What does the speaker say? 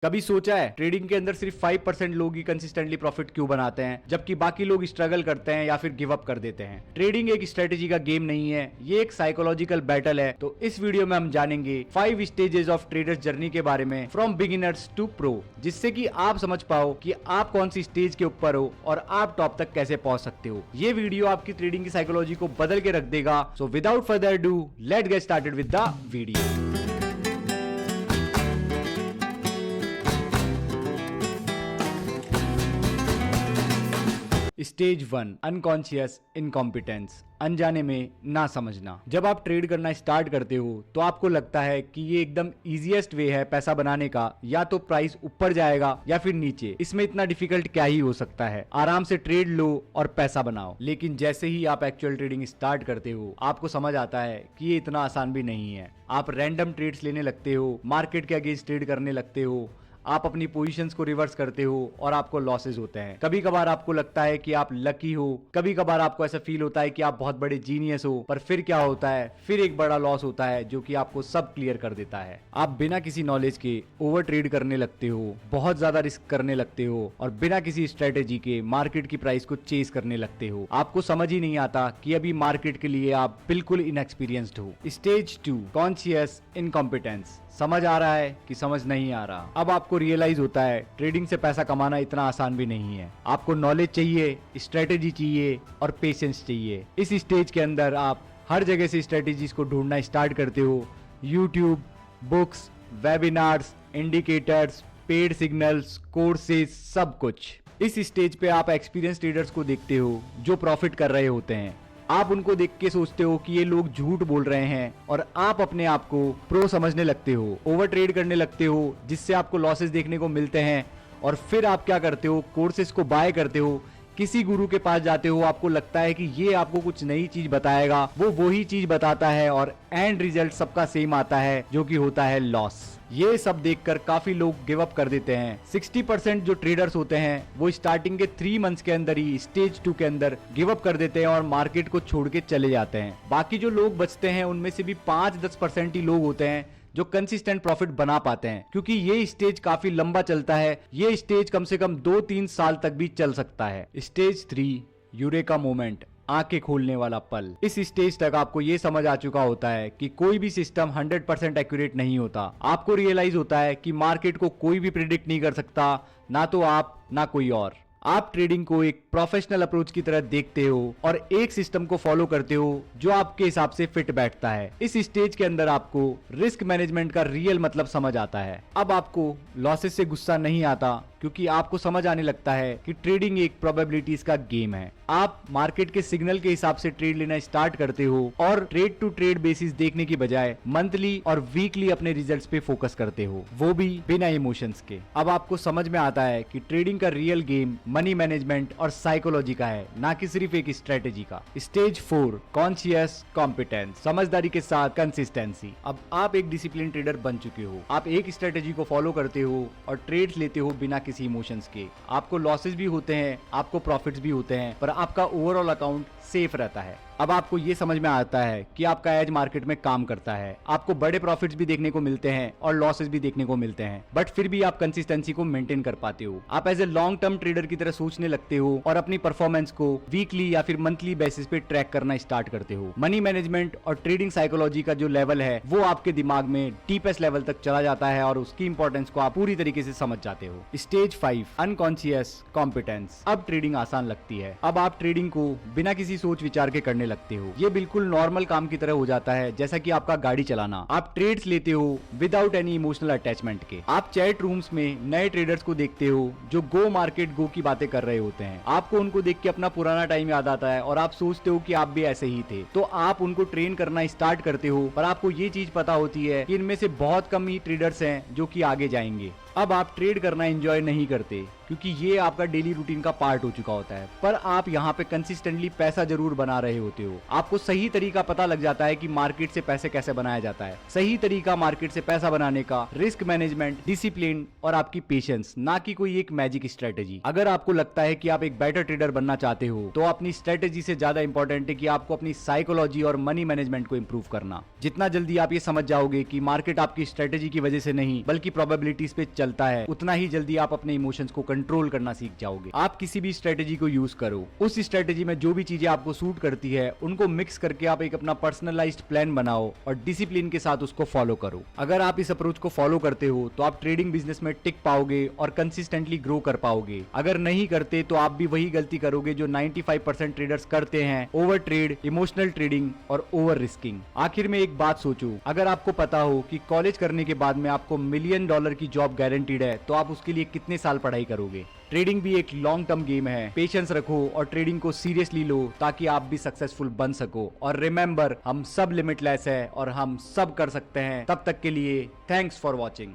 कभी सोचा है ट्रेडिंग के अंदर सिर्फ 5% लोग ही कंसिस्टेंटली प्रॉफिट क्यों बनाते हैं, जबकि बाकी लोग स्ट्रगल करते हैं या फिर गिव अप कर देते हैं। ट्रेडिंग एक स्ट्रेटेजी का गेम नहीं है, ये एक साइकोलॉजिकल बैटल है। तो इस वीडियो में हम जानेंगे 5 स्टेजेस ऑफ ट्रेडर्स जर्नी के बारे में, फ्रॉम बिगिनर्स टू प्रो, जिससे कि आप समझ पाओ कि आप कौन सी स्टेज के ऊपर हो और आप टॉप तक कैसे पहुंच सकते हो। ये वीडियो आपकी ट्रेडिंग की साइकोलॉजी को बदल के रख देगा। So without further do let's get started with the video. Stage 1, unconscious incompetence, अनजाने में ना समझना। जब आप ट्रेड करना स्टार्ट करते हो तो आपको लगता है कि ये एकदम इजीएस्ट वे है पैसा बनाने का, या तो प्राइस ऊपर जाएगा या फिर नीचे, इसमें इतना डिफिकल्ट क्या ही हो सकता है, आराम से ट्रेड लो और पैसा बनाओ। लेकिन जैसे ही आप एक्चुअल ट्रेडिंग स्टार्ट करते हो आपको समझ आता है कि ये इतना आसान भी नहीं है। आप रैंडम ट्रेड्स लेने लगते हो, मार्केट के अगेंस्ट ट्रेड करने लगते हो, आप अपनी पोजीशंस को रिवर्स करते हो और आपको लॉसेस होते हैं। कभी कभार आपको लगता है कि आप लकी हो, कभी कभार आपको ऐसा फील होता है कि आप बहुत बड़े जीनियस हो, पर फिर क्या होता है, फिर एक बड़ा लॉस होता है जो कि आपको सब क्लियर कर देता है। आप बिना किसी नॉलेज के ओवर ट्रेड करने लगते हो, बहुत ज्यादा रिस्क करने लगते हो और बिना किसी स्ट्रेटेजी के मार्केट की प्राइस को चेस करने लगते हो। आपको समझ ही नहीं आता कि अभी मार्केट के लिए आप बिल्कुल इनएक्सपीरियंस्ड हो। स्टेज 2, कॉन्शियस इनकॉम्पिटेंस, समझ आ रहा है कि समझ नहीं आ रहा। अब आपको रियलाइज होता है ट्रेडिंग से पैसा कमाना इतना आसान भी नहीं है। आपको नॉलेज चाहिए, स्ट्रेटेजी चाहिए और पेशेंस चाहिए। इस स्टेज के अंदर आप हर जगह से स्ट्रेटेजीज को ढूंढना स्टार्ट करते हो, YouTube, books, webinars, indicators, paid signals, courses, सब कुछ। इस स्टेज पे आप एक्सपीरियंस ट्रेडर्स को देखते हो जो प्रॉफिट कर रहे होते हैं। आप उनको देख के सोचते हो कि ये लोग झूठ बोल रहे हैं और आप अपने आप को प्रो समझने लगते हो, ओवर ट्रेड करने लगते हो, जिससे आपको लॉसेस देखने को मिलते हैं। और फिर आप क्या करते हो, कोर्सेज को बाय करते हो, किसी गुरु के पास जाते हो, आपको लगता है कि ये आपको कुछ नई चीज बताएगा, वो वही चीज बताता है और एंड रिजल्ट सबका सेम आता है जो कि होता है लॉस। ये सब देखकर काफी लोग गिव अप कर देते हैं। 60% जो ट्रेडर्स होते हैं वो स्टार्टिंग के 3 मंथ्स के अंदर ही स्टेज 2 के अंदर गिव अप कर देते हैं और मार्केट को छोड़ के चले जाते हैं। बाकी जो लोग बचते हैं उनमें से भी 5-10% ही लोग होते हैं जो कंसिस्टेंट प्रॉफिट बना पाते हैं, क्योंकि ये स्टेज काफी लंबा चलता है। ये स्टेज कम से कम 2-3 साल तक भी चल सकता है। स्टेज 3, यूरेका मोमेंट, आंखें खोलने वाला पल। इस स्टेज तक आपको ये समझ आ चुका होता है कि कोई भी सिस्टम 100% एक्यूरेट नहीं होता। आपको रियलाइज होता है कि मार्केट को कोई भी प्रिडिक्ट नहीं कर सकता, ना तो आप ना कोई और। आप ट्रेडिंग को एक प्रोफेशनल अप्रोच की तरह देखते हो और एक सिस्टम को फॉलो करते हो जो आपके हिसाब से फिट बैठता है। इस स्टेज के अंदर आपको रिस्क मैनेजमेंट का रियल मतलब समझ आता है। अब आपको लॉसेस से गुस्सा नहीं आता, क्योंकि आपको समझ आने लगता है कि ट्रेडिंग एक प्रोबेबिलिटीज का गेम है। आप मार्केट के सिग्नल के हिसाब से ट्रेड लेना स्टार्ट करते हो और ट्रेड टू ट्रेड बेसिस देखने की बजाय मंथली और वीकली अपने रिजल्ट्स पे फोकस करते हो, वो भी बिना इमोशंस के। अब आपको समझ में आता है कि ट्रेडिंग का रियल गेम मनी मैनेजमेंट और साइकोलॉजी का है, ना कि सिर्फ एक स्ट्रेटेजी का। स्टेज 4, कॉन्शियस कॉम्पिटेंस, समझदारी के साथ कंसिस्टेंसी। अब आप एक डिसिप्लिन ट्रेडर बन चुके हो। आप एक स्ट्रेटेजी को फॉलो करते हो और ट्रेड्स लेते हो बिना किसी इमोशंस के। आपको लॉसेस भी होते हैं, आपको प्रॉफिट्स भी होते हैं, पर आपका ओवरऑल अकाउंट सेफ रहता है। अब आपको ये समझ में आता है कि आपका एज मार्केट में काम करता है। आपको बड़े प्रॉफिट्स भी देखने को मिलते हैं और लॉसेस भी देखने को मिलते हैं, बट फिर भी आप कंसिस्टेंसी को मेंटेन कर पाते हो। आप as a long term trader की तरह सोचने लगते हो और अपनी परफॉर्मेंस को वीकली या फिर मंथली बेसिस पे ट्रैक करना स्टार्ट करते हो। मनी मैनेजमेंट और ट्रेडिंग साइकोलॉजी का जो लेवल है वो आपके दिमाग में डीपेस्ट लेवल तक चला जाता है और उसकी इंपॉर्टेंस को आप पूरी तरीके से समझ जाते हो। स्टेज 5, अनकॉन्शियस कॉम्पिटेंस, अब ट्रेडिंग आसान लगती है। अब आप ट्रेडिंग को बिना किसी सोच विचार के करने लगते हो। ये बिल्कुल नॉर्मल काम की तरह हो जाता है, जैसा कि आपका गाड़ी चलाना। आप ट्रेड्स लेते हो विदाउट एनी इमोशनल अटैचमेंट के। आप चैट रूम्स में नए ट्रेडर्स को देखते हो जो गो मार्केट गो की बातें कर रहे होते हैं। आपको उनको देख के अपना पुराना टाइम याद आता है और आप सोचते हो कि आप भी ऐसे ही थे, तो आप उनको ट्रेन करना स्टार्ट करते हो। पर आपको ये चीज पता होती है कि इनमें से बहुत कम ही ट्रेडर्स हैं जो कि आगे जाएंगे। अब आप ट्रेड करना एंजॉय नहीं करते, क्योंकि ये आपका डेली रूटीन का पार्ट हो चुका होता है, पर आप यहाँ पे कंसिस्टेंटली पैसा जरूर बना रहे होते हो। आपको सही तरीका पता लग जाता है कि मार्केट से पैसे कैसे बनाया जाता है। सही तरीका मार्केट से पैसा बनाने का रिस्क मैनेजमेंट, डिसिप्लिन और आपकी पेशेंस, ना कि कोई एक मैजिक स्ट्रेटेजी। अगर आपको लगता है कि आप एक बेटर ट्रेडर बनना चाहते हो तो अपनी स्ट्रेटेजी से ज्यादा इंपॉर्टेंट है कि आपको अपनी साइकोलॉजी और मनी मैनेजमेंट को इंप्रूव करना। जितना जल्दी आप ये समझ जाओगे कि मार्केट आपकी स्ट्रेटेजी की वजह से नहीं बल्कि प्रोबेबिलिटीज पे चलता है उतना ही जल्दी आप अपने इमोशंस को कंट्रोल करना सीख जाओगे। आप किसी भी स्ट्रेटेजी को यूज करो, उस स्ट्रेटेजी में जो भी चीजें आपको सूट करती है उनको मिक्स करके आप एक अपना पर्सनलाइज्ड प्लान बनाओ और डिसिप्लिन के साथ उसको फॉलो करो। अगर आप इस अप्रोच को फॉलो करते हो तो आप ट्रेडिंग बिजनेस में टिक पाओगे और कंसिस्टेंटली ग्रो कर पाओगे। अगर नहीं करते तो आप भी वही गलती करोगे जो 95% ट्रेडर्स करते हैं, ओवर ट्रेड, इमोशनल ट्रेडिंग और ओवर रिस्किंग। आखिर में एक बात सोचो, अगर आपको पता हो कि कॉलेज करने के बाद में आपको $1 मिलियन की जॉब गारंटीड है तो आप उसके लिए कितने साल पढ़ाई करोगे। ट्रेडिंग भी एक लॉन्ग टर्म गेम है, पेशेंस रखो और ट्रेडिंग को सीरियसली लो ताकि आप भी सक्सेसफुल बन सको। और रिमेंबर, हम सब लिमिटलेस है और हम सब कर सकते हैं। तब तक के लिए थैंक्स फॉर वॉचिंग।